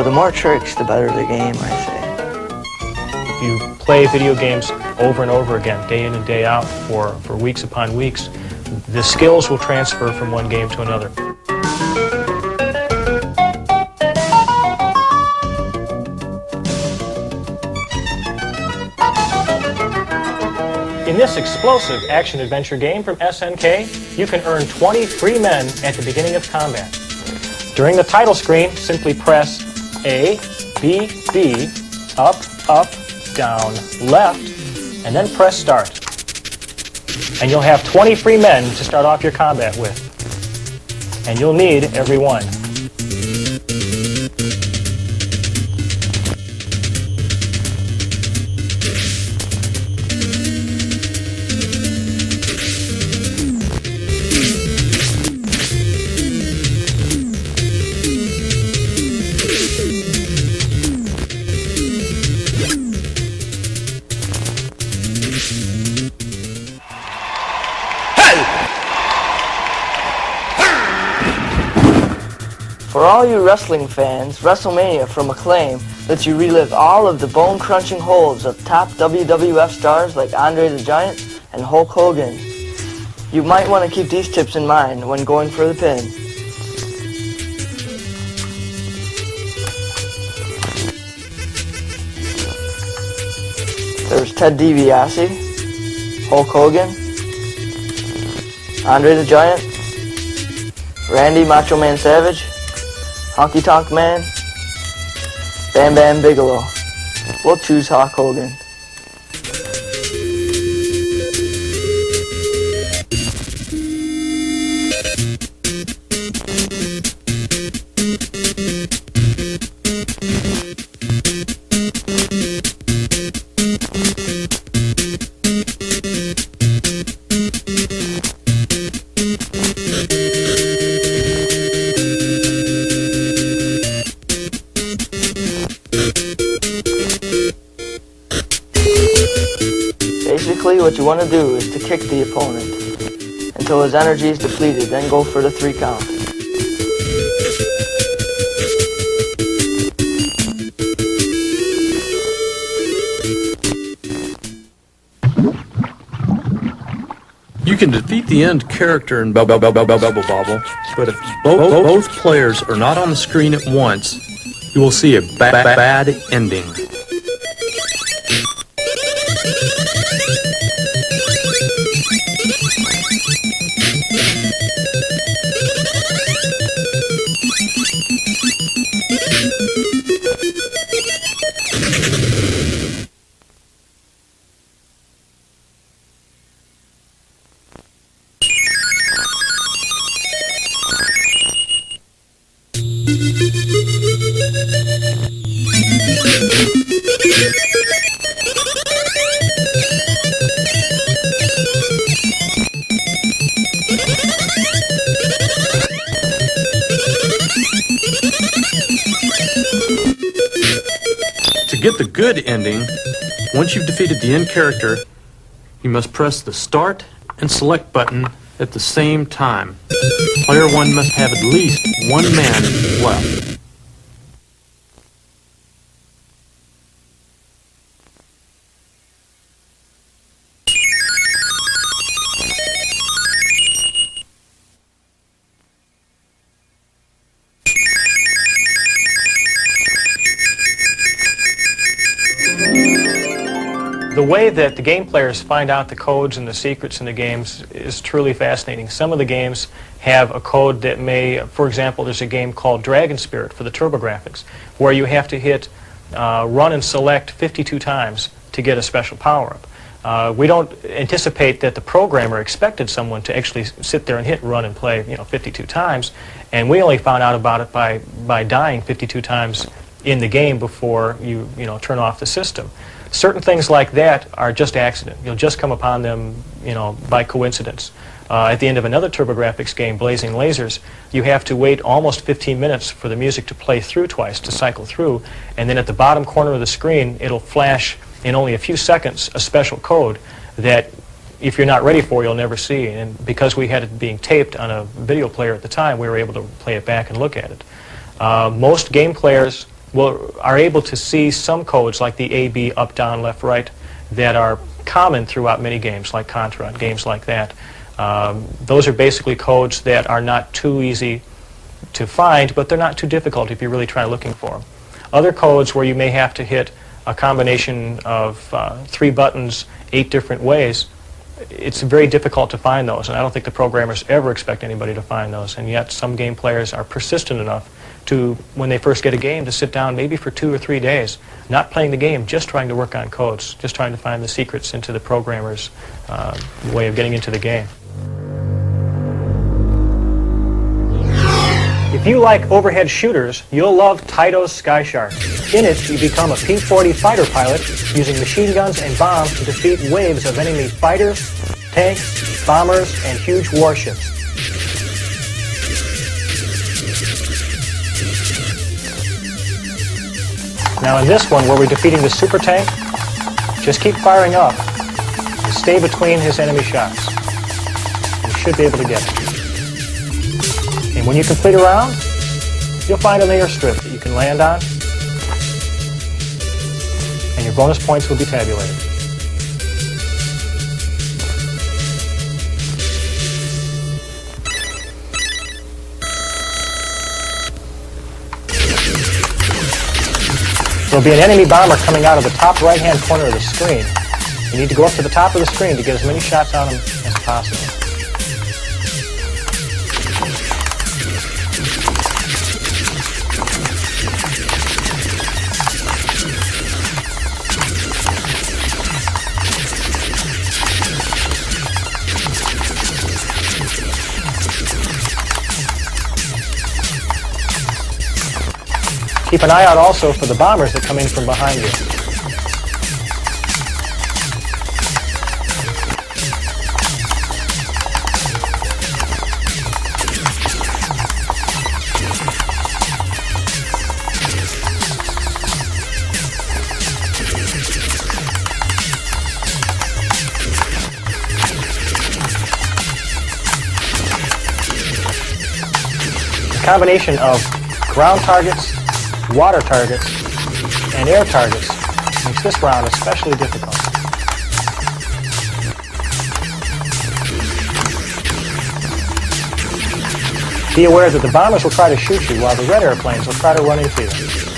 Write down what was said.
So the more tricks, the better the game, I say. If you play video games over and over again, day in and day out, for weeks upon weeks, the skills will transfer from one game to another. In this explosive action-adventure game from SNK, you can earn 20 free men at the beginning of combat. During the title screen, simply press A, B, B, up, up, down, left, and then press start. And you'll have 20 free men to start off your combat with. And you'll need every one. For all you wrestling fans, WrestleMania from Acclaim lets you relive all of the bone-crunching holds of top WWF stars like Andre the Giant and Hulk Hogan. You might want to keep these tips in mind when going for the pin. There's Ted DiBiase, Hulk Hogan, Andre the Giant, Randy Macho Man Savage, Honky Tonk Man, Bam Bam Bigelow. We'll choose Hulk Hogan. Basically, what you want to do is to kick the opponent until his energy is depleted, then go for the 3 count. You can defeat the end character in Bubble Bobble, but if both players are not on the screen at once, you will see a bad ending. To get the good ending, once you've defeated the end character, you must press the Start and Select button at the same time. Player 1 must have at least 1 man left. The way that the game players find out the codes and the secrets in the games is truly fascinating. Some of the games have a code that may, for example, there's a game called Dragon Spirit for the TurboGrafx, where you have to hit run and select 52 times to get a special power-up. We don't anticipate that the programmer expected someone to actually sit there and hit run and play, 52 times, and we only found out about it by dying 52 times in the game before you turn off the system. Certain things like that are just accident. You'll just come upon them, by coincidence. At the end of another TurboGrafx game, Blazing Lasers, you have to wait almost 15 minutes for the music to play through twice, to cycle through, and then at the bottom corner of the screen, it'll flash in only a few seconds a special code that if you're not ready for, you'll never see. And because we had it being taped on a video player at the time, we were able to play it back and look at it. Most game players are able to see some codes like the A, B, up, down, left, right that are common throughout many games like Contra and games like that. Those are basically codes that are not too easy to find, but they're not too difficult if you really try looking for them. Other codes where you may have to hit a combination of 3 buttons 8 different ways, it's very difficult to find those, and I don't think the programmers ever expect anybody to find those, and yet some game players are persistent enough to, when they first get a game, to sit down maybe for 2 or 3 days, not playing the game, just trying to work on codes, just trying to find the secrets into the programmer's way of getting into the game. If you like overhead shooters, you'll love Taito's Sky Shark. In it, you become a P-40 fighter pilot using machine guns and bombs to defeat waves of enemy fighters, tanks, bombers, and huge warships. Now in this one, where we're defeating the super tank, just keep firing up and stay between his enemy shots. You should be able to get it. And when you complete a round, you'll find an airstrip that you can land on, and your bonus points will be tabulated. There'll be an enemy bomber coming out of the top right-hand corner of the screen. You need to go up to the top of the screen to get as many shots on him as possible. Keep an eye out also for the bombers that come in from behind you. The combination of ground targets, water targets, and air targets makes this round especially difficult. Be aware that the bombers will try to shoot you while the red airplanes will try to run into you.